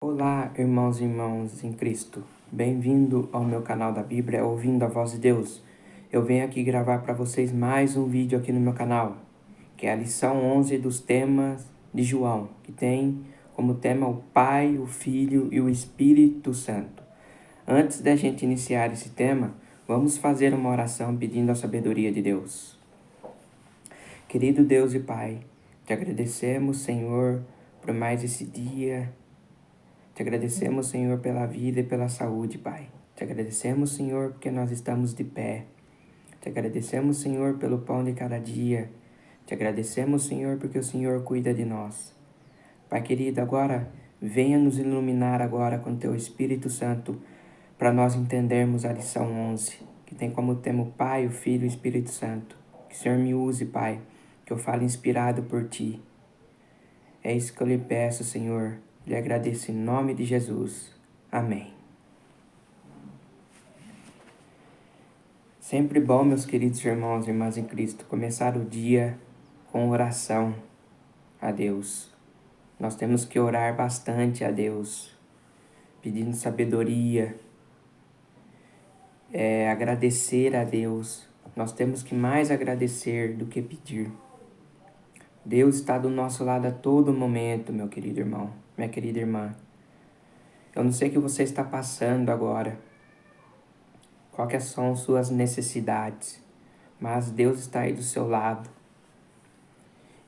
Olá, irmãos e irmãs em Cristo. Bem-vindo ao meu canal da Bíblia, ouvindo a voz de Deus. Eu venho aqui gravar para vocês mais um vídeo aqui no meu canal, que é a lição 11 dos temas de João, que tem como tema o Pai, o Filho e o Espírito Santo. Antes da gente iniciar esse tema, vamos fazer uma oração pedindo a sabedoria de Deus. Querido Deus e Pai, te agradecemos, Senhor, por mais esse dia. Te agradecemos, Senhor, pela vida e pela saúde, Pai. Te agradecemos, Senhor, porque nós estamos de pé. Te agradecemos, Senhor, pelo pão de cada dia. Te agradecemos, Senhor, porque o Senhor cuida de nós. Pai querido, agora venha nos iluminar agora com Teu Espírito Santo para nós entendermos a lição 11, que tem como tema o Pai, o Filho e o Espírito Santo. Que o Senhor me use, Pai, que eu fale inspirado por Ti. É isso que eu lhe peço, Senhor. Lhe agradeço em nome de Jesus. Amém. Sempre bom, meus queridos irmãos e irmãs em Cristo, começar o dia com oração a Deus. Nós temos que orar bastante a Deus, pedindo sabedoria, agradecer a Deus. Nós temos que mais agradecer do que pedir. Deus está do nosso lado a todo momento, meu querido irmão, minha querida irmã. Eu não sei o que você está passando agora, quais são suas necessidades, mas Deus está aí do seu lado.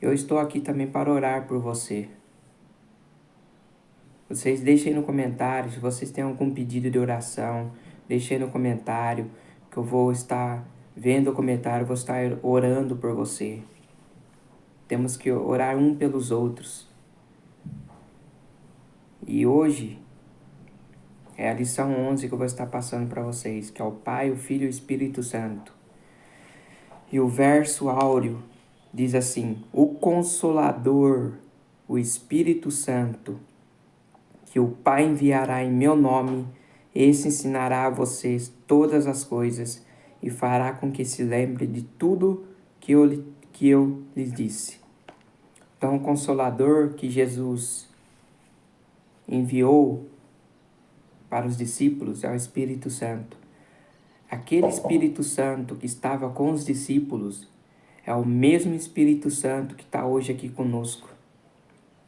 Eu estou aqui também para orar por você. Vocês deixem no comentário, se vocês têm algum pedido de oração, deixem no comentário, que eu vou estar vendo o comentário, vou estar orando por você. Temos que orar um pelos outros. E hoje é a lição 11 que eu vou estar passando para vocês, que é o Pai, o Filho e o Espírito Santo. E o verso áureo diz assim: o Consolador, o Espírito Santo, que o Pai enviará em meu nome, esse ensinará a vocês todas as coisas e fará com que se lembre de tudo que eu lhes disse. Então, o Consolador que Jesus enviou para os discípulos é o Espírito Santo. Aquele Espírito Santo que estava com os discípulos é o mesmo Espírito Santo que está hoje aqui conosco.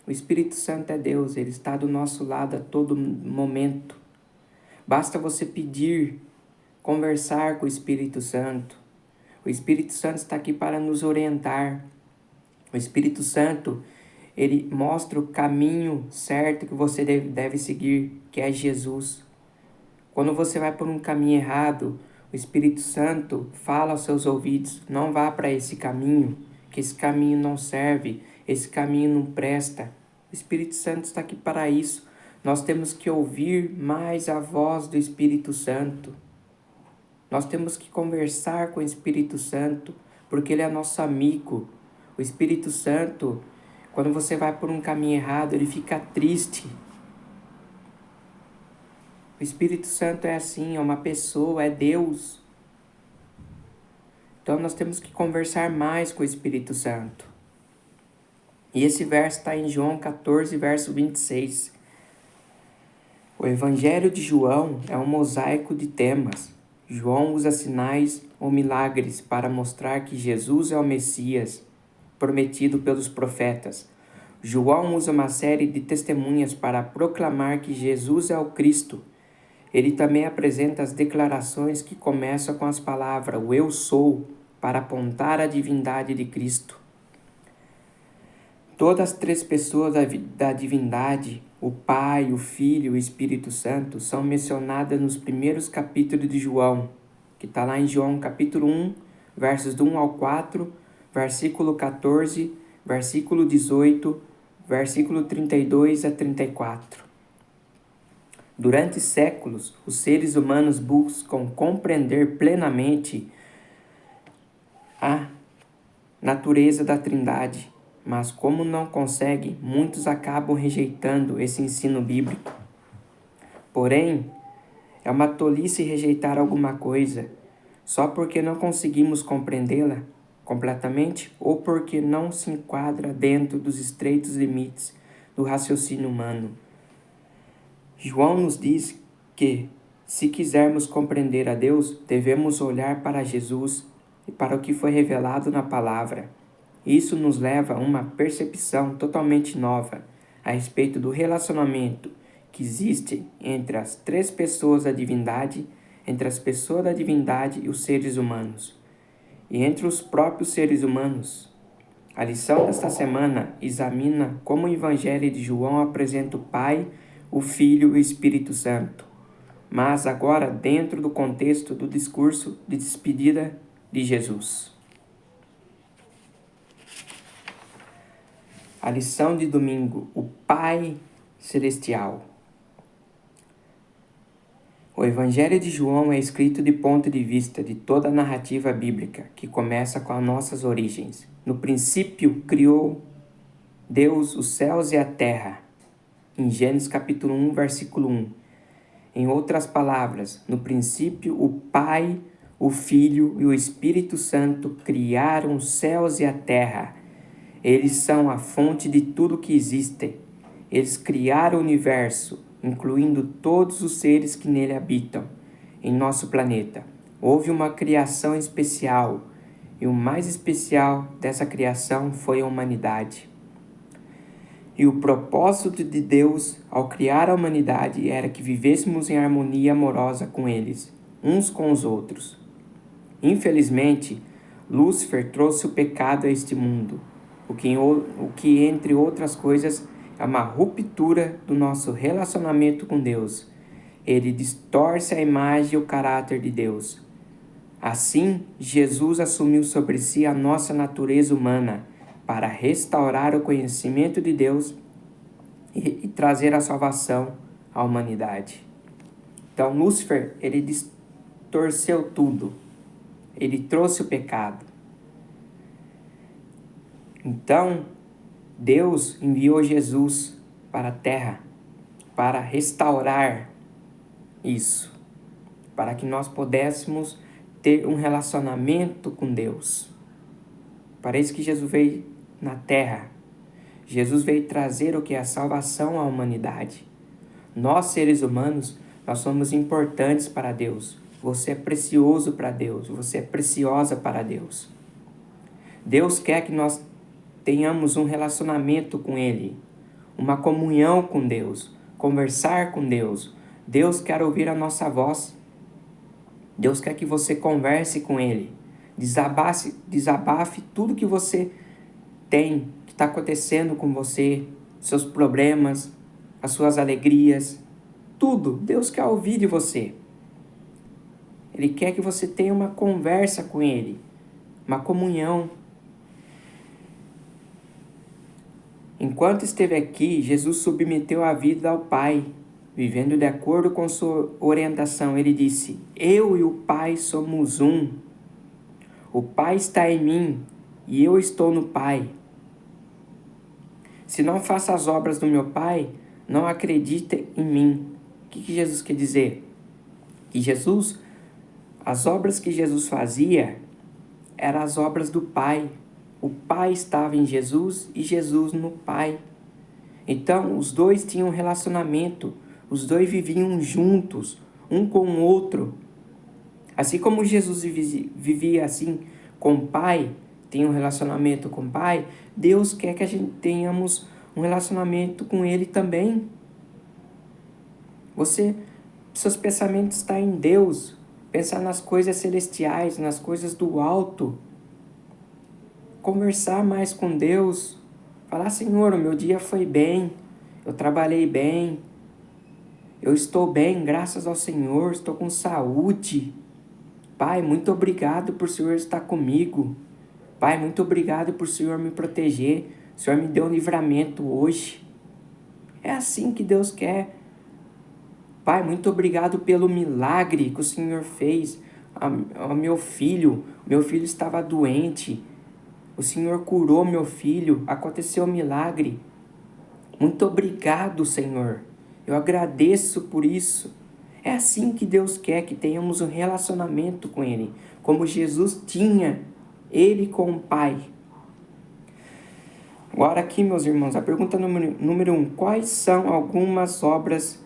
O Espírito Santo é Deus, Ele está do nosso lado a todo momento. Basta você pedir, conversar com o Espírito Santo. O Espírito Santo está aqui para nos orientar. O Espírito Santo, ele mostra o caminho certo que você deve seguir, que é Jesus. Quando você vai por um caminho errado, o Espírito Santo fala aos seus ouvidos: não vá para esse caminho, que esse caminho não serve, esse caminho não presta. O Espírito Santo está aqui para isso. Nós temos que ouvir mais a voz do Espírito Santo. Nós temos que conversar com o Espírito Santo, porque ele é nosso amigo. O Espírito Santo, quando você vai por um caminho errado, ele fica triste. O Espírito Santo é assim, é uma pessoa, é Deus. Então nós temos que conversar mais com o Espírito Santo. E esse verso está em João 14, verso 26. O Evangelho de João é um mosaico de temas. João usa sinais ou milagres para mostrar que Jesus é o Messias, prometido pelos profetas. João usa uma série de testemunhas para proclamar que Jesus é o Cristo. Ele também apresenta as declarações que começam com as palavras "o Eu sou", para apontar a divindade de Cristo. Todas as três pessoas da divindade, o Pai, o Filho e o Espírito Santo, são mencionadas nos primeiros capítulos de João, que está lá em João capítulo 1, versos do 1 ao 4, versículo 14, versículo 18, versículo 32 a 34. Durante séculos, os seres humanos buscam compreender plenamente a natureza da Trindade, mas como não conseguem, muitos acabam rejeitando esse ensino bíblico. Porém, é uma tolice rejeitar alguma coisa só porque não conseguimos compreendê-la completamente ou porque não se enquadra dentro dos estreitos limites do raciocínio humano. João nos diz que, se quisermos compreender a Deus, devemos olhar para Jesus e para o que foi revelado na palavra. Isso nos leva a uma percepção totalmente nova a respeito do relacionamento que existe entre as três pessoas da divindade, entre as pessoas da divindade e os seres humanos, e entre os próprios seres humanos. A lição desta semana examina como o Evangelho de João apresenta o Pai, o Filho e o Espírito Santo, mas agora dentro do contexto do discurso de despedida de Jesus. A lição de domingo, o Pai Celestial. O Evangelho de João é escrito de ponto de vista de toda a narrativa bíblica, que começa com as nossas origens. No princípio, criou Deus os céus e a terra, em Gênesis capítulo 1, versículo 1. Em outras palavras, no princípio, o Pai, o Filho e o Espírito Santo criaram os céus e a terra. Eles são a fonte de tudo que existe. Eles criaram o universo, incluindo todos os seres que nele habitam, em nosso planeta. Houve uma criação especial, e o mais especial dessa criação foi a humanidade. E o propósito de Deus, ao criar a humanidade, era que vivêssemos em harmonia amorosa com eles, uns com os outros. Infelizmente, Lúcifer trouxe o pecado a este mundo, o que, entre outras coisas, é uma ruptura do nosso relacionamento com Deus. Ele distorce a imagem e o caráter de Deus. Assim, Jesus assumiu sobre si a nossa natureza humana para restaurar o conhecimento de Deus e trazer a salvação à humanidade. Então, Lúcifer, ele distorceu tudo. Ele trouxe o pecado. Então, Deus enviou Jesus para a terra para restaurar isso, para que nós pudéssemos ter um relacionamento com Deus. Para isso que Jesus veio na terra. Jesus veio trazer o que é a salvação à humanidade. Nós, seres humanos, nós somos importantes para Deus. Você é precioso para Deus, você é preciosa para Deus. Deus quer que nós tenhamos um relacionamento com Ele, uma comunhão com Deus, conversar com Deus. Deus quer ouvir a nossa voz. Deus quer que você converse com Ele, desabafe tudo que você tem, que está acontecendo com você, seus problemas, as suas alegrias, tudo. Deus quer ouvir de você. Ele quer que você tenha uma conversa com Ele, uma comunhão. Enquanto esteve aqui, Jesus submeteu a vida ao Pai, vivendo de acordo com sua orientação. Ele disse: eu e o Pai somos um. O Pai está em mim e eu estou no Pai. Se não faço as obras do meu Pai, não acredite em mim. O que Jesus quer dizer? Que as obras que Jesus fazia eram as obras do Pai. O Pai estava em Jesus e Jesus no Pai. Então, os dois tinham um relacionamento. Os dois viviam juntos, um com o outro. Assim como Jesus vivia assim com o Pai, tem um relacionamento com o Pai, Deus quer que a gente tenhamos um relacionamento com Ele também. Seus pensamentos estão em Deus. Pensar nas coisas celestiais, nas coisas do alto. Conversar mais com Deus, falar: Senhor, o meu dia foi bem, eu trabalhei bem, eu estou bem, graças ao Senhor, estou com saúde. Pai, muito obrigado por o Senhor estar comigo. Pai, muito obrigado por o Senhor me proteger, o Senhor me deu um livramento hoje. É assim que Deus quer. Pai, muito obrigado pelo milagre que o Senhor fez ao meu filho estava doente. O Senhor curou meu filho, aconteceu um milagre. Muito obrigado, Senhor. Eu agradeço por isso. É assim que Deus quer que tenhamos um relacionamento com Ele, como Jesus tinha, Ele com o Pai. Agora aqui, meus irmãos, a pergunta número 1. Quais são algumas obras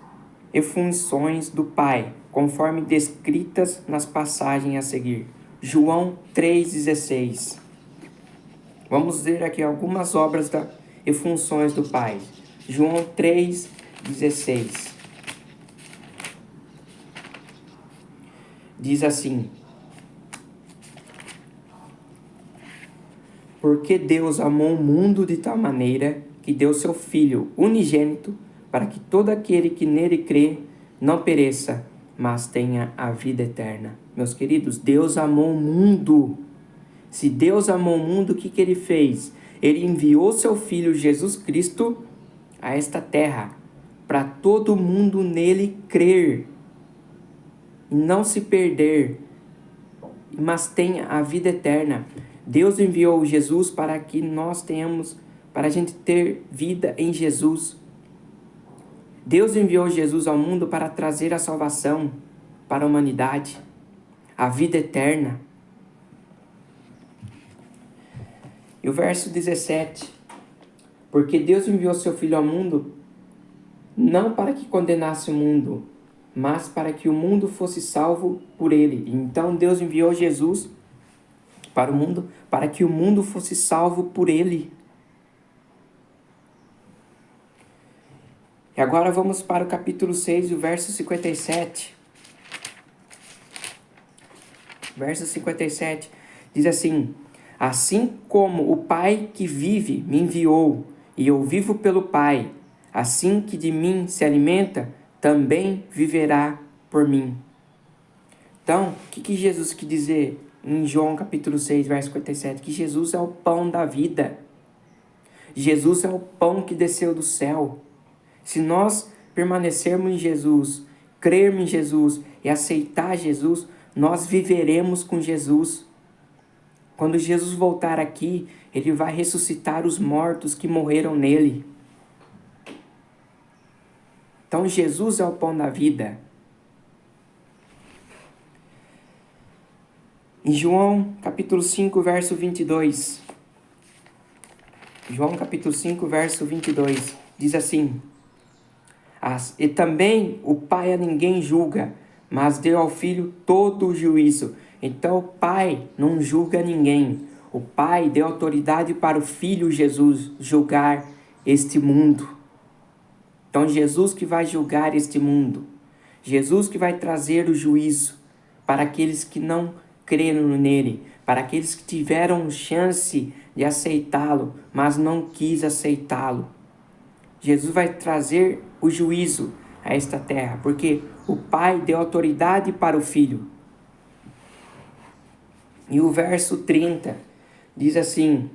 e funções do Pai, conforme descritas nas passagens a seguir. João 3,16. Vamos ver aqui algumas obras e funções do Pai. João 3,16. Diz assim: porque Deus amou o mundo de tal maneira que deu seu Filho unigênito, para que todo aquele que nele crê não pereça, mas tenha a vida eterna. Meus queridos, Deus amou o mundo. Se Deus amou o mundo, o que ele fez? Ele enviou seu Filho Jesus Cristo a esta terra, para todo mundo nele crer e não se perder, mas tenha a vida eterna. Deus enviou Jesus para que nós tenhamos, para a gente ter vida em Jesus. Deus enviou Jesus ao mundo para trazer a salvação para a humanidade, a vida eterna. E o verso 17: porque Deus enviou seu Filho ao mundo, não para que condenasse o mundo, mas para que o mundo fosse salvo por ele. Então Deus enviou Jesus para o mundo, para que o mundo fosse salvo por ele. E agora vamos para o capítulo 6, o verso 57. Verso 57 diz assim: assim como o Pai que vive me enviou, e eu vivo pelo Pai, assim que de mim se alimenta, também viverá por mim. Então, o que Jesus quis dizer em João capítulo 6, verso 57? Que Jesus é o pão da vida. Jesus é o pão que desceu do céu. Se nós permanecermos em Jesus, crermos em Jesus e aceitar Jesus, nós viveremos com Jesus. Quando Jesus voltar aqui, ele vai ressuscitar os mortos que morreram nele. Então Jesus é o pão da vida. Em João capítulo 5, verso 22. João capítulo 5, verso 22. Diz assim: e também o Pai a ninguém julga, mas deu ao Filho todo o juízo. Então o Pai não julga ninguém. O Pai deu autoridade para o Filho Jesus julgar este mundo. Então Jesus que vai julgar este mundo. Jesus que vai trazer o juízo para aqueles que não creram nele, para aqueles que tiveram chance de aceitá-lo, mas não quis aceitá-lo. Jesus vai trazer o juízo a esta terra, porque o Pai deu autoridade para o Filho. E o verso 30 diz assim: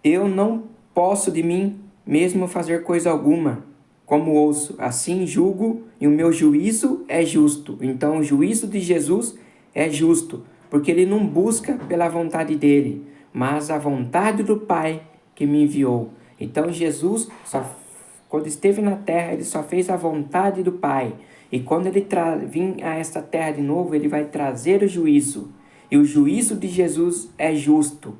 eu não posso de mim mesmo fazer coisa alguma, como ouço, assim julgo, e o meu juízo é justo. Então o juízo de Jesus é justo, porque ele não busca pela vontade dele, mas a vontade do Pai que me enviou. Então Jesus, quando esteve na terra, ele só fez a vontade do Pai. E quando ele vir a esta terra de novo, ele vai trazer o juízo. E o juízo de Jesus é justo.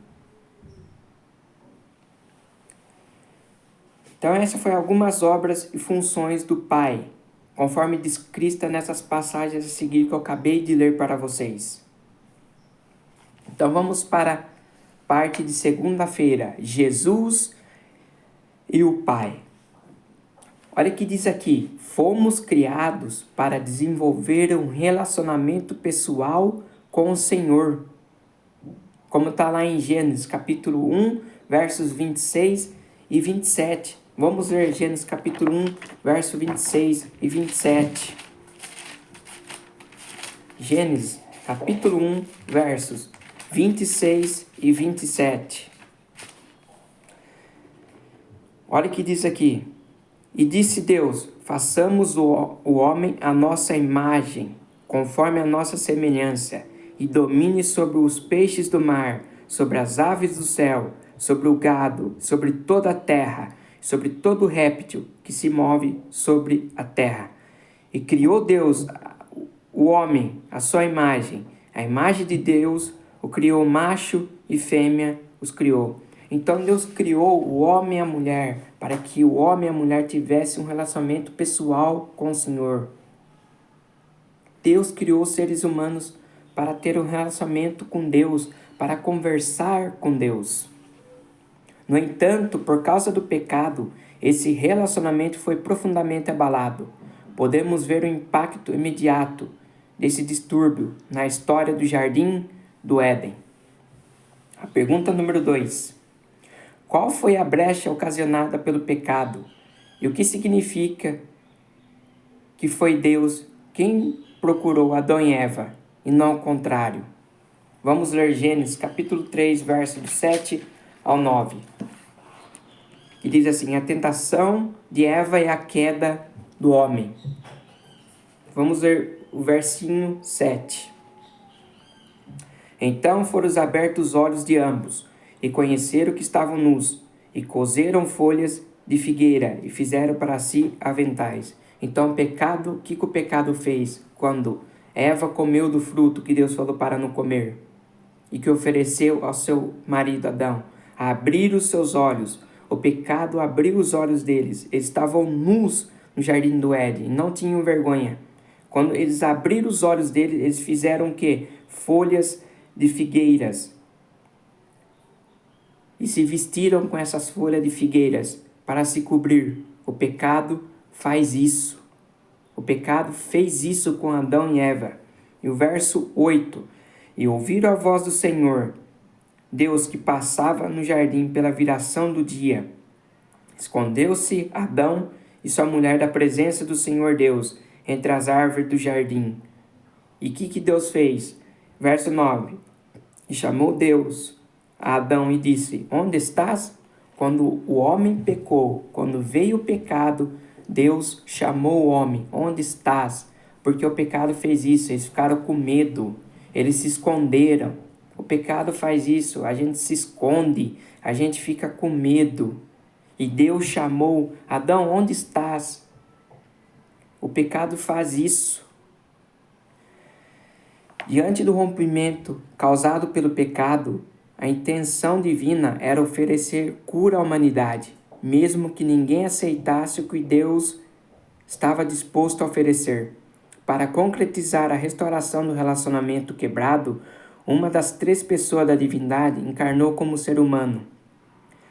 Então essas foram algumas obras e funções do Pai, conforme descrita nessas passagens a seguir que eu acabei de ler para vocês. Então vamos para a parte de segunda-feira, Jesus e o Pai. Olha o que diz aqui: fomos criados para desenvolver um relacionamento pessoal com o Senhor. Como está lá em Gênesis capítulo 1, versos 26 e 27. Vamos ler Gênesis capítulo 1, verso 26 e 27. Gênesis capítulo 1, versos 26 e 27. Olha o que diz aqui: e disse Deus, façamos o homem à nossa imagem, conforme a nossa semelhança, e domine sobre os peixes do mar, sobre as aves do céu, sobre o gado, sobre toda a terra, sobre todo réptil que se move sobre a terra. E criou Deus o homem à sua imagem, a imagem de Deus o criou, macho e fêmea os criou. Então Deus criou o homem e a mulher para que o homem e a mulher tivessem um relacionamento pessoal com o Senhor. Deus criou os seres humanos para ter um relacionamento com Deus, para conversar com Deus. No entanto, por causa do pecado, esse relacionamento foi profundamente abalado. Podemos ver o impacto imediato desse distúrbio na história do Jardim do Éden. A pergunta número 2. Qual foi a brecha ocasionada pelo pecado? E o que significa que foi Deus quem procurou Adão e Eva, e não o contrário? Vamos ler Gênesis capítulo 3, verso de 7 ao 9. Que diz assim: a tentação de Eva e a queda do homem. Vamos ler o versinho 7. Então foram abertos os olhos de ambos, e conheceram que estavam nus, e coseram folhas de figueira, e fizeram para si aventais. Então o que o pecado fez quando Eva comeu do fruto que Deus falou para não comer, e que ofereceu ao seu marido Adão? A abrir os seus olhos. O pecado abriu os olhos deles. Eles estavam nus no jardim do Éden, não tinham vergonha. Quando eles abriram os olhos deles, eles fizeram o quê? Folhas de figueiras. E se vestiram com essas folhas de figueiras para se cobrir. O pecado faz isso. O pecado fez isso com Adão e Eva. E o verso 8. E ouviram a voz do Senhor, Deus, que passava no jardim pela viração do dia. Escondeu-se Adão e sua mulher da presença do Senhor Deus entre as árvores do jardim. E o que Deus fez? Verso 9. E chamou Deus a Adão e disse: onde estás? Quando o homem pecou, quando veio o pecado, Deus chamou o homem: onde estás? Porque o pecado fez isso, eles ficaram com medo, eles se esconderam. O pecado faz isso, a gente se esconde, a gente fica com medo. E Deus chamou: Adão, onde estás? O pecado faz isso. Diante do rompimento causado pelo pecado, a intenção divina era oferecer cura à humanidade, mesmo que ninguém aceitasse o que Deus estava disposto a oferecer. Para concretizar a restauração do relacionamento quebrado, uma das 3 pessoas da divindade encarnou como ser humano.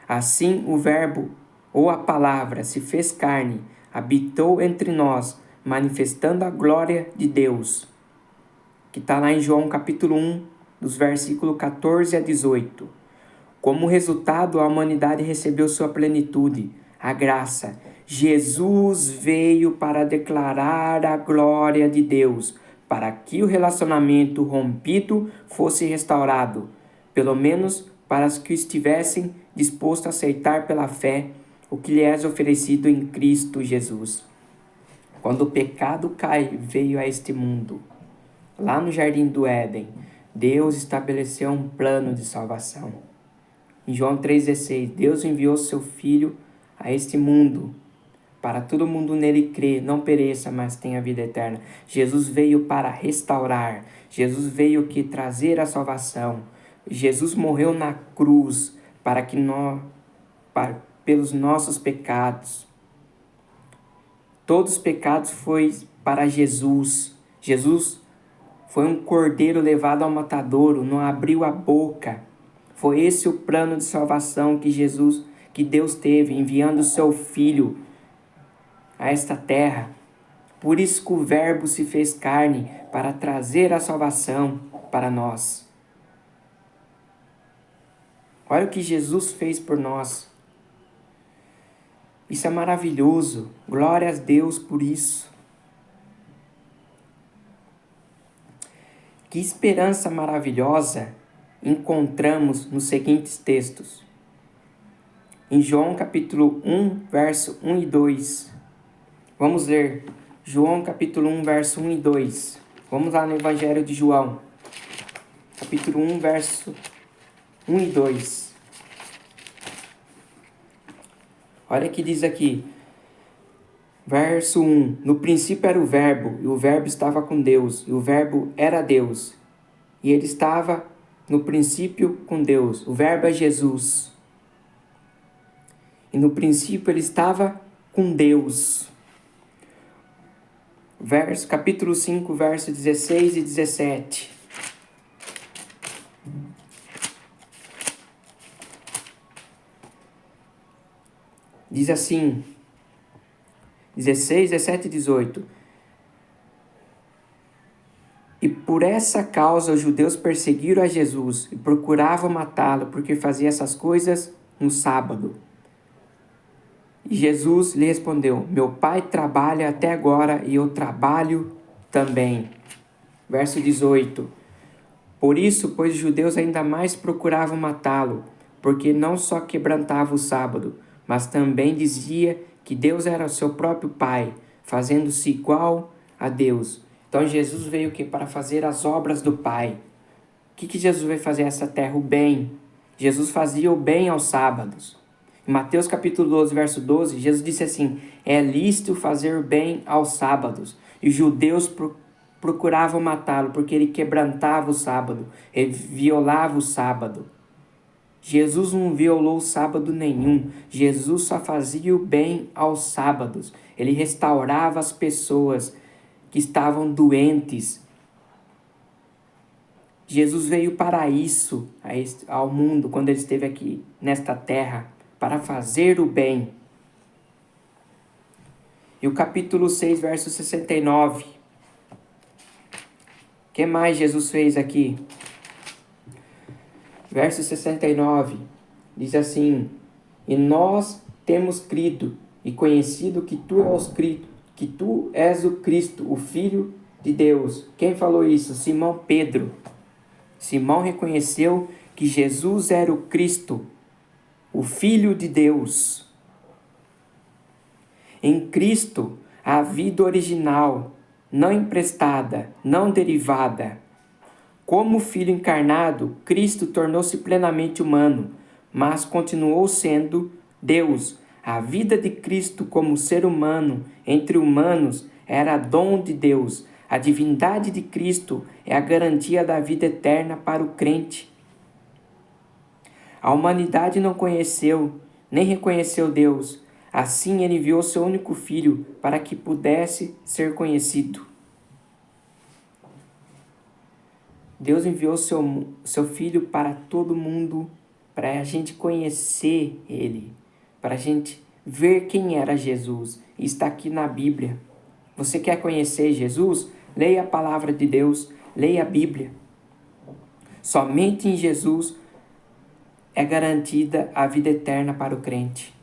Assim, o Verbo, ou a Palavra, se fez carne, habitou entre nós, manifestando a glória de Deus. Que está lá em João capítulo 1, dos versículos 14 a 18. Como resultado, a humanidade recebeu sua plenitude, a graça. Jesus veio para declarar a glória de Deus, para que o relacionamento rompido fosse restaurado, pelo menos para os que estivessem dispostos a aceitar pela fé o que lhe é oferecido em Cristo Jesus. Quando o pecado veio a este mundo, lá no Jardim do Éden, Deus estabeleceu um plano de salvação. Em João 3,16, Deus enviou seu Filho a este mundo, para todo mundo nele crer, não pereça, mas tenha vida eterna. Jesus veio para restaurar. Jesus veio trazer a salvação. Jesus morreu na cruz pelos nossos pecados. Todos os pecados foi para Jesus. Jesus foi um cordeiro levado ao matadouro, não abriu a boca. Foi esse o plano de salvação que Deus teve, enviando o seu Filho a esta terra. Por isso que o Verbo se fez carne, para trazer a salvação para nós. Olha o que Jesus fez por nós. Isso é maravilhoso. Glória a Deus por isso. Que esperança maravilhosa encontramos nos seguintes textos. Em João capítulo 1, verso 1 e 2. Vamos ler João capítulo 1, verso 1 e 2. Vamos lá no Evangelho de João. Capítulo 1, verso 1 e 2. Olha o que diz aqui. Verso 1. No princípio era o Verbo, e o Verbo estava com Deus, e o Verbo era Deus. E ele estava no princípio com Deus. O Verbo é Jesus. e no princípio ele estava com Deus. Capítulo 5, versos 16 e 17. Diz assim, 16, 17 e 18. E por essa causa os judeus perseguiram a Jesus e procuravam matá-lo, porque fazia essas coisas no sábado. E Jesus lhe respondeu: meu pai trabalha até agora e eu trabalho também. Verso 18. Por isso, pois os judeus ainda mais procuravam matá-lo, porque não só quebrantava o sábado, mas também dizia que Deus era o seu próprio Pai, fazendo-se igual a Deus. Então Jesus veio para fazer as obras do Pai. O que Jesus veio fazer nessa terra? O bem. Jesus fazia o bem aos sábados. Em Mateus capítulo 12, verso 12, Jesus disse assim: é lícito fazer o bem aos sábados. E os judeus procuravam matá-lo porque ele quebrantava o sábado, ele violava o sábado. Jesus não violou o sábado nenhum. Jesus só fazia o bem aos sábados. Ele restaurava as pessoas que estavam doentes. Jesus veio para isso, ao mundo, quando ele esteve aqui nesta terra, para fazer o bem. E o capítulo 6, verso 69. O que mais Jesus fez aqui? Verso 69, diz assim: e nós temos crido e conhecido que tu és o Cristo, o Filho de Deus. Quem falou isso? Simão Pedro. Simão reconheceu que Jesus era o Cristo, o Filho de Deus. Em Cristo, a vida original, não emprestada, não derivada. Como Filho encarnado, Cristo tornou-se plenamente humano, mas continuou sendo Deus. A vida de Cristo como ser humano entre humanos era dom de Deus. A divindade de Cristo é a garantia da vida eterna para o crente. A humanidade não conheceu, nem reconheceu Deus. Assim, ele enviou seu único Filho para que pudesse ser conhecido. Deus enviou seu Filho para todo mundo, para a gente conhecer Ele, para a gente ver quem era Jesus. Está aqui na Bíblia. Você quer conhecer Jesus? Leia a palavra de Deus, leia a Bíblia. Somente em Jesus é garantida a vida eterna para o crente,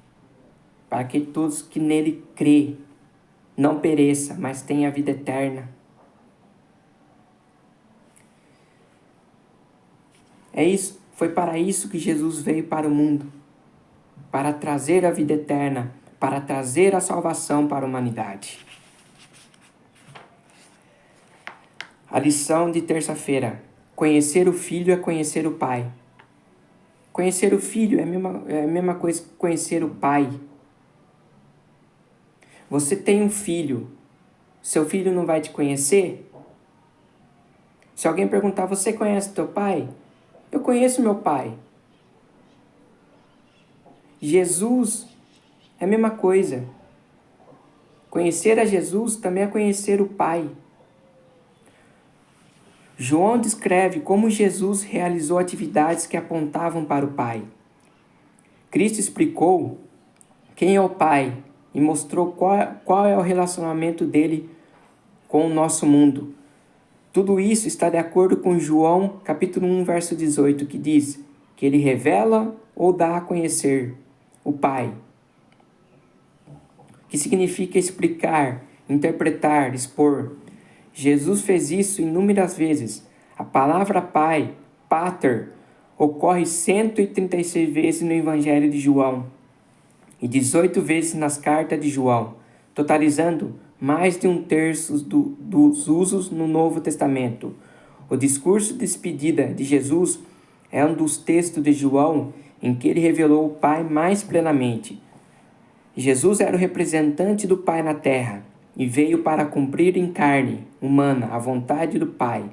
para que todos que nele crê não pereça, mas tenha a vida eterna. É isso, foi para isso que Jesus veio para o mundo, para trazer a vida eterna, para trazer a salvação para a humanidade. A lição de terça-feira: conhecer o Filho é conhecer o Pai. Conhecer o Filho é a mesma coisa que conhecer o Pai. Você tem um filho, seu filho não vai te conhecer? Se alguém perguntar: você conhece teu pai? Eu conheço meu pai. Jesus é a mesma coisa. Conhecer a Jesus também é conhecer o Pai. João descreve como Jesus realizou atividades que apontavam para o Pai. Cristo explicou quem é o Pai e mostrou qual é o relacionamento dele com o nosso mundo. Tudo isso está de acordo com João capítulo 1, verso 18, que diz que ele revela ou dá a conhecer o Pai. Que significa explicar, interpretar, expor. Jesus fez isso inúmeras vezes. A palavra Pai, Pater, ocorre 136 vezes no Evangelho de João e 18 vezes nas cartas de João, totalizando mais de 1/3 dos usos no Novo Testamento. O discurso de despedida de Jesus é um dos textos de João em que ele revelou o Pai mais plenamente. Jesus era o representante do Pai na terra e veio para cumprir em carne humana a vontade do Pai.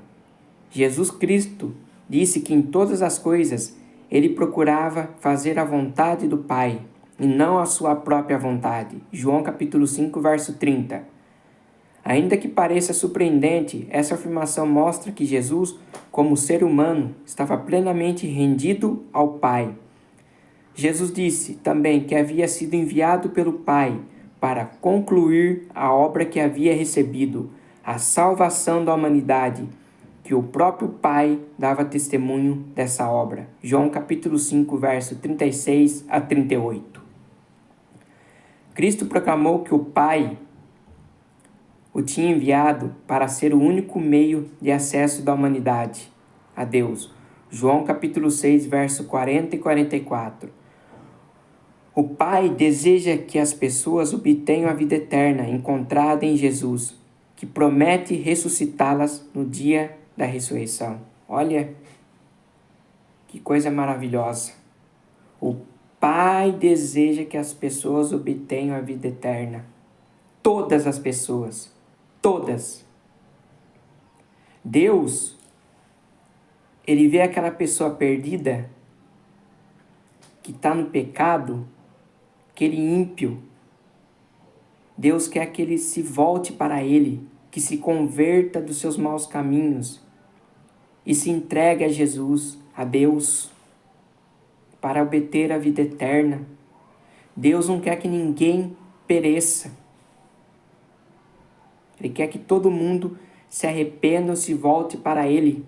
Jesus Cristo disse que em todas as coisas ele procurava fazer a vontade do Pai. e não a sua própria vontade. João capítulo 5, verso 30. Ainda que pareça surpreendente, essa afirmação mostra que Jesus, como ser humano, estava plenamente rendido ao Pai. Jesus disse também que havia sido enviado pelo Pai para concluir a obra que havia recebido, a salvação da humanidade, que o próprio Pai dava testemunho dessa obra. João capítulo 5, verso 36 a 38. Cristo proclamou que o Pai o tinha enviado para ser o único meio de acesso da humanidade a Deus. João capítulo 6, verso 40 e 44. O Pai deseja que as pessoas obtenham a vida eterna encontrada em Jesus, que promete ressuscitá-las no dia da ressurreição. Olha, que coisa maravilhosa. O Pai deseja que as pessoas obtenham a vida eterna. Todas as pessoas. Todas. Deus, Ele vê aquela pessoa perdida, que está no pecado, aquele ímpio. Deus quer que ele se volte para Ele, que se converta dos seus maus caminhos e se entregue a Jesus, a Deus, para obter a vida eterna. Deus não quer que ninguém pereça. Ele quer que todo mundo se arrependa, se volte para Ele.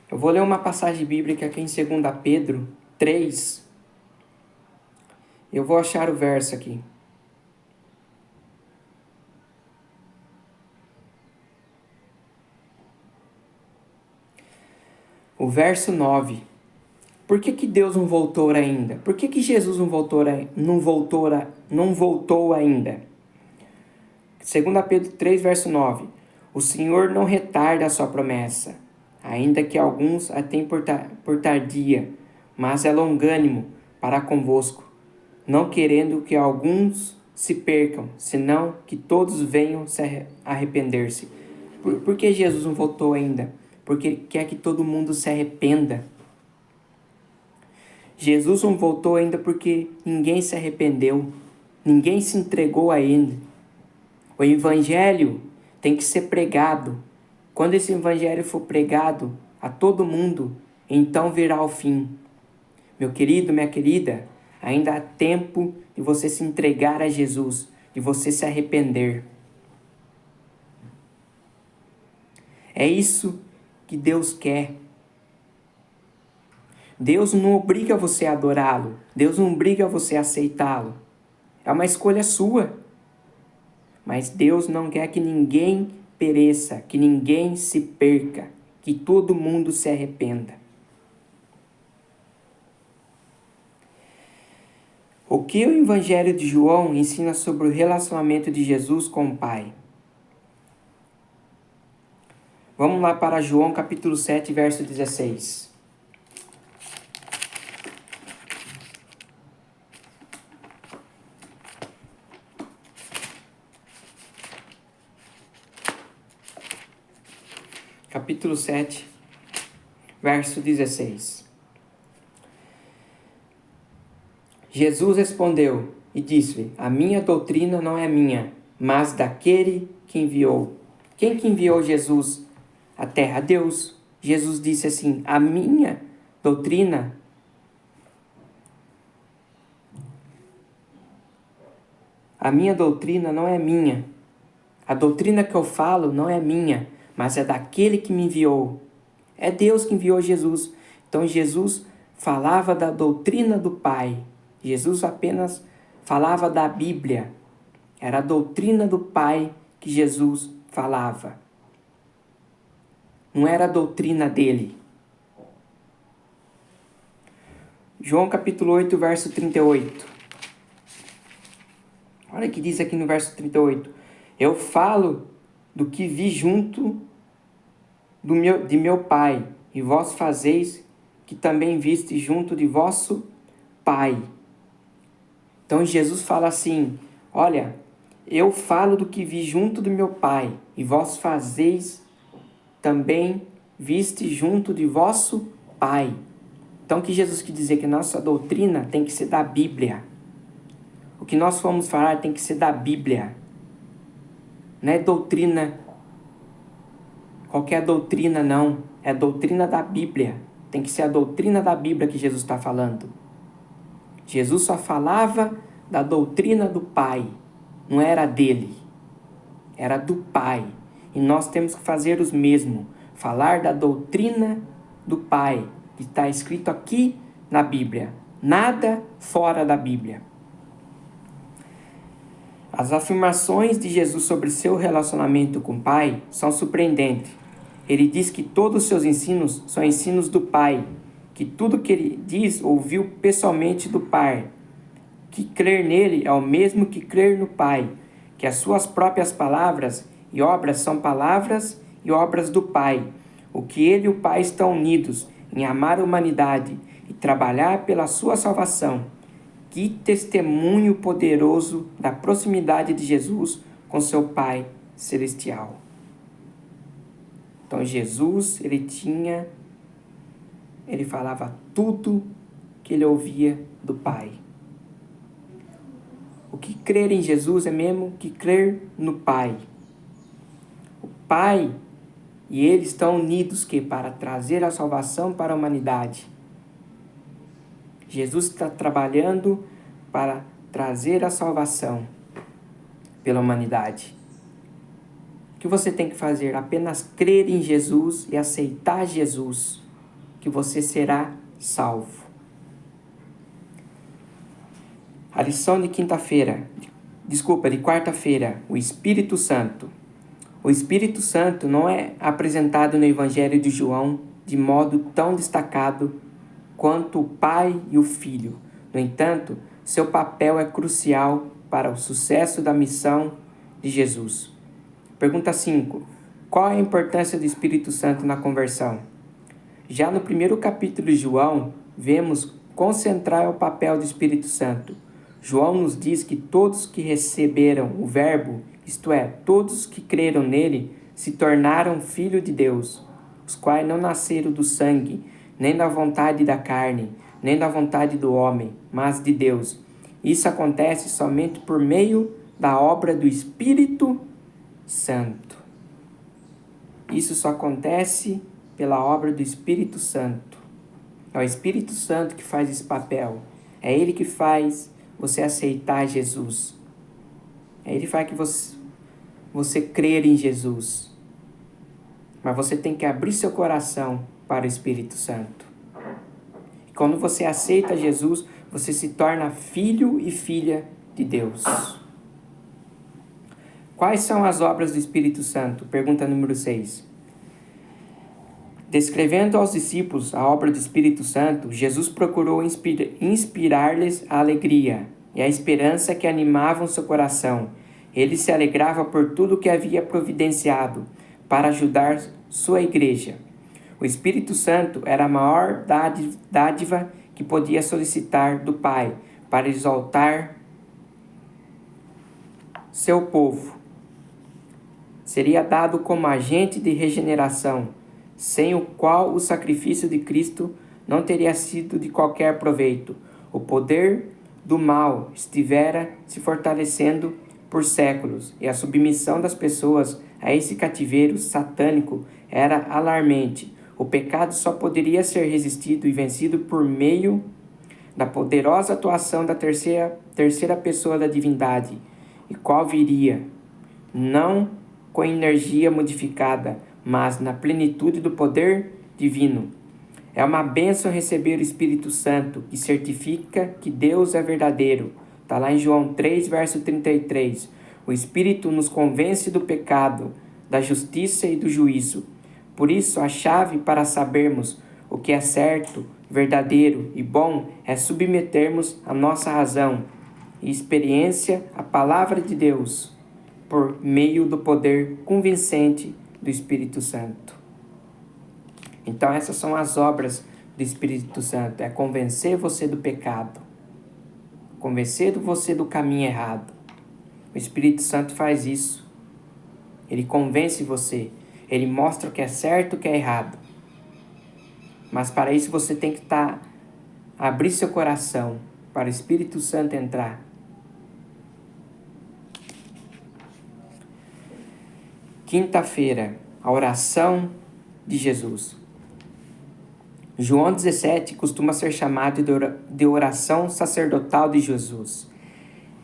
Eu vou ler uma passagem bíblica aqui em 2 Pedro 3. Eu vou achar o verso aqui. O verso 9. Por que Deus não voltou ainda? Por que Jesus não voltou ainda? 2 Pedro 3, verso 9. O Senhor não retarda a sua promessa, ainda que alguns a tenham por tardia, mas é longânimo para convosco, não querendo que alguns se percam, senão que todos venham se arrepender-se. Por que Jesus não voltou ainda? Porque Ele quer que todo mundo se arrependa. Jesus não voltou ainda porque ninguém se arrependeu, ninguém se entregou a Ele. O Evangelho tem que ser pregado. Quando esse Evangelho for pregado a todo mundo, então virá o fim. Meu querido, minha querida, ainda há tempo de você se entregar a Jesus, de você se arrepender. É isso que Deus quer. Deus não obriga você a adorá-lo. Deus não obriga você a aceitá-lo. É uma escolha sua. Mas Deus não quer que ninguém pereça, que ninguém se perca, que todo mundo se arrependa. O que o Evangelho de João ensina sobre o relacionamento de Jesus com o Pai? Vamos lá para João capítulo 7, verso 16. Capítulo 7, verso 16. Jesus respondeu e disse: a minha doutrina não é minha, mas daquele que enviou. Quem que enviou Jesus à terra? Deus. Jesus disse assim: a minha doutrina não é minha. A doutrina que eu falo não é minha, mas é daquele que me enviou. É Deus que enviou Jesus. Então Jesus falava da doutrina do Pai. Jesus apenas falava da Bíblia. Era a doutrina do Pai que Jesus falava. Não era a doutrina dele. João capítulo 8, verso 38. Olha o que diz aqui no verso 38. Eu falo do que vi junto de meu Pai, e vós fazeis que também viste junto de vosso Pai. Então Jesus fala assim: olha, eu falo do que vi junto do meu Pai, e vós fazeis também viste junto de vosso Pai. Então, o que Jesus quis dizer? Que nossa doutrina tem que ser da Bíblia. O que nós formos falar tem que ser da Bíblia. Não é doutrina, qualquer doutrina não. É doutrina da Bíblia. Tem que ser a doutrina da Bíblia que Jesus está falando. Jesus só falava da doutrina do Pai. Não era dele. Era do Pai. E nós temos que fazer os mesmos. Falar da doutrina do Pai, que está escrito aqui na Bíblia. Nada fora da Bíblia. As afirmações de Jesus sobre seu relacionamento com o Pai são surpreendentes. Ele diz que todos os seus ensinos são ensinos do Pai, que tudo que ele diz ouviu pessoalmente do Pai, que crer nele é o mesmo que crer no Pai, que as suas próprias palavras e obras são palavras e obras do Pai, o que ele e o Pai estão unidos em amar a humanidade e trabalhar pela sua salvação. Que testemunho poderoso da proximidade de Jesus com seu Pai Celestial. Então Jesus, ele falava tudo que ele ouvia do Pai. O que crer em Jesus é mesmo que crer no Pai. O Pai e ele estão unidos para trazer a salvação para a humanidade. Jesus está trabalhando para trazer a salvação pela humanidade. O que você tem que fazer? Apenas crer em Jesus e aceitar Jesus, que você será salvo. A lição de quarta-feira, o Espírito Santo. O Espírito Santo não é apresentado no Evangelho de João de modo tão destacado quanto o Pai e o Filho. No entanto, seu papel é crucial para o sucesso da missão de Jesus. Pergunta 5. Qual é a importância do Espírito Santo na conversão? Já no primeiro capítulo de João, vemos quão central é o papel do Espírito Santo. João nos diz que todos que receberam o Verbo, isto é, todos que creram nele, se tornaram filhos de Deus, os quais não nasceram do sangue, nem da vontade da carne, nem da vontade do homem, mas de Deus. Isso acontece somente por meio da obra do Espírito Santo. Isso só acontece pela obra do Espírito Santo. É o Espírito Santo que faz esse papel. É ele que faz você aceitar Jesus. É ele que faz que você crer em Jesus. Mas você tem que abrir seu coração para o Espírito Santo. E quando você aceita Jesus, você se torna filho e filha de Deus. Quais são as obras do Espírito Santo? Pergunta número 6. Descrevendo aos discípulos a obra do Espírito Santo, Jesus procurou inspirar-lhes a alegria e a esperança que animavam seu coração. Ele se alegrava por tudo que havia providenciado para ajudar sua igreja. O Espírito Santo era a maior dádiva que podia solicitar do Pai para exaltar seu povo. Seria dado como agente de regeneração, sem o qual o sacrifício de Cristo não teria sido de qualquer proveito. O poder do mal estivera se fortalecendo por séculos, e a submissão das pessoas a esse cativeiro satânico era alarmante. O pecado só poderia ser resistido e vencido por meio da poderosa atuação da terceira pessoa da divindade, e qual viria, não com energia modificada, mas na plenitude do poder divino. É uma bênção receber o Espírito Santo, que certifica que Deus é verdadeiro. Está lá em João 3, verso 33. O Espírito nos convence do pecado, da justiça e do juízo. Por isso, a chave para sabermos o que é certo, verdadeiro e bom é submetermos a nossa razão e experiência à palavra de Deus por meio do poder convincente do Espírito Santo. Então essas são as obras do Espírito Santo. É convencer você do pecado. Convencer você do caminho errado. O Espírito Santo faz isso. Ele convence você. Ele mostra o que é certo e o que é errado. Mas para isso você tem que abrir seu coração para o Espírito Santo entrar. Quinta-feira, a oração de Jesus. João 17 costuma ser chamado de oração sacerdotal de Jesus.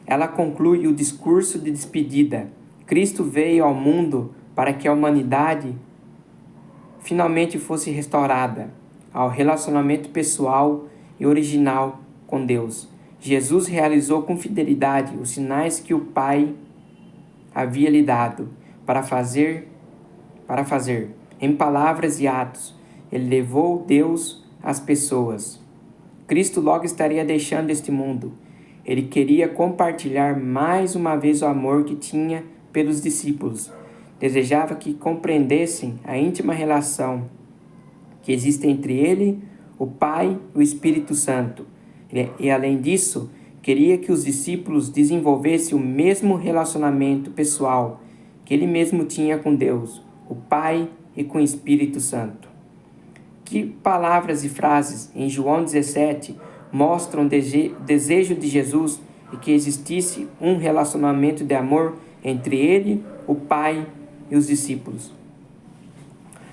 Ela conclui o discurso de despedida. Cristo veio ao mundo para que a humanidade finalmente fosse restaurada ao relacionamento pessoal e original com Deus. Jesus realizou com fidelidade os sinais que o Pai havia lhe dado para fazer em palavras e atos. Ele levou Deus às pessoas. Cristo logo estaria deixando este mundo. Ele queria compartilhar mais uma vez o amor que tinha pelos discípulos. Desejava que compreendessem a íntima relação que existe entre ele, o Pai e o Espírito Santo. E além disso, queria que os discípulos desenvolvessem o mesmo relacionamento pessoal que ele mesmo tinha com Deus, o Pai e com o Espírito Santo. Que palavras e frases em João 17 mostram o desejo de Jesus e que existisse um relacionamento de amor entre ele, o Pai e os discípulos.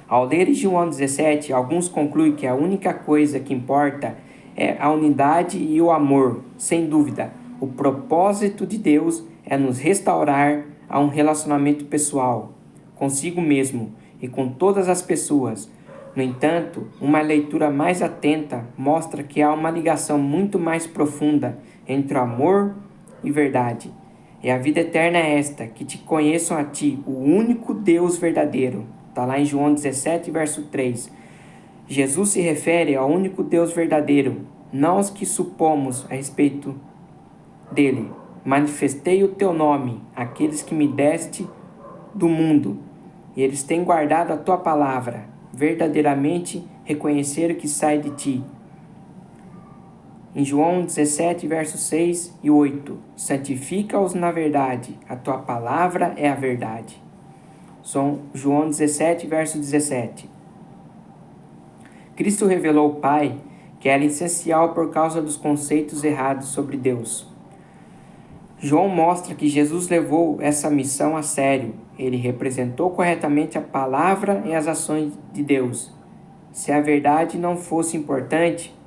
Ao ler João 17, alguns concluem que a única coisa que importa é a unidade e o amor. Sem dúvida, o propósito de Deus é nos restaurar a um relacionamento pessoal, consigo mesmo e com todas as pessoas. No entanto, uma leitura mais atenta mostra que há uma ligação muito mais profunda entre o amor e verdade. E a vida eterna é esta, que te conheçam a ti, o único Deus verdadeiro. Está lá em João 17, verso 3. Jesus se refere ao único Deus verdadeiro, não aos que supomos a respeito dele. Manifestei o teu nome, àqueles que me deste do mundo, e eles têm guardado a tua palavra. Verdadeiramente reconheceram que sai de ti. Em João 17, versos 6 e 8. Santifica-os na verdade, a tua palavra é a verdade. João 17, verso 17. Cristo revelou ao Pai que era essencial por causa dos conceitos errados sobre Deus. João mostra que Jesus levou essa missão a sério. Ele representou corretamente a palavra e as ações de Deus. Se a verdade não fosse importante,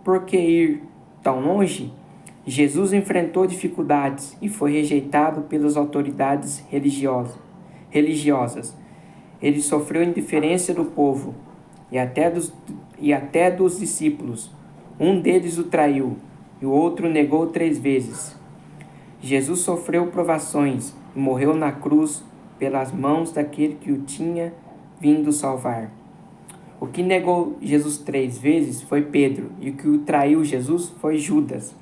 por que ir tão longe? Jesus enfrentou dificuldades e foi rejeitado pelas autoridades religiosas. Ele sofreu indiferença do povo e até dos discípulos. Um deles o traiu e o outro negou 3 vezes. Jesus sofreu provações e morreu na cruz pelas mãos daquele que o tinha vindo salvar. O que negou Jesus 3 vezes foi Pedro, e o que o traiu Jesus foi Judas.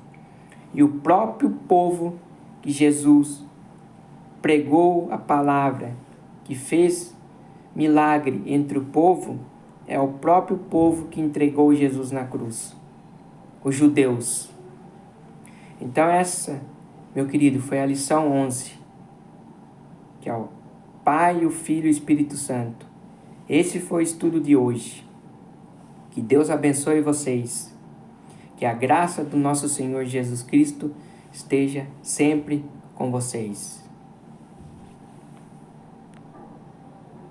E o próprio povo que Jesus pregou a palavra, que fez milagre entre o povo, é o próprio povo que entregou Jesus na cruz, os judeus. Então essa, meu querido, foi a lição 11, que é o Pai, o Filho e o Espírito Santo. Esse foi o estudo de hoje. Que Deus abençoe vocês. Que a graça do nosso Senhor Jesus Cristo esteja sempre com vocês.